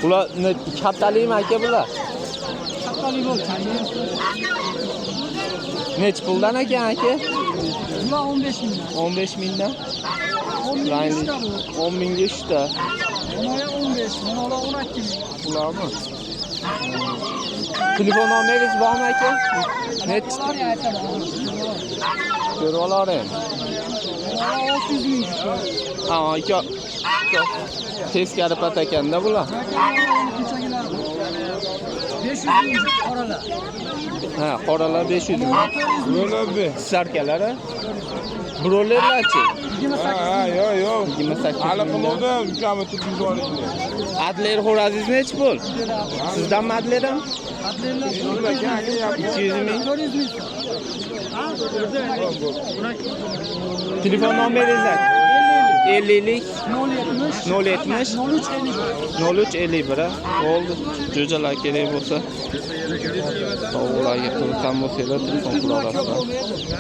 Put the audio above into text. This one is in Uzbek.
Ular ikki haftalikmi aka bular? Haftalik bo'ldi. Nech puldan ekan aka? Bular 15 ming. 15 mingdan. 10 ming ishda bu. 10 mingga 3 ta. Bular 15, bular 12 ming. Ularmi? Telefon nomeringiz bormi aka? Net Bular ya aytadi. ko'rib olaring. Bular 600 ming. Ha, aka. Teskari pat ekanda bular. Kechagilar 500 ming qoralar. Ha, qoralar 500 ming. Yo'labi. Sarkalari. Brolerlarchi? Yo'q. 28 Hali ming. qiluvdi, ukami turib yuborishdi. Adler xo'razingiz nech pul? Sizdanmi Adlerim? Adlerlar 200 ming. 400 ming. Telefon nomeringiz 50lik 070 03 51 oldu. Jo'jalar kerak bo'lsa, tovuqlarga qiziqqan bo'lsanglar telefon qila olasizlar.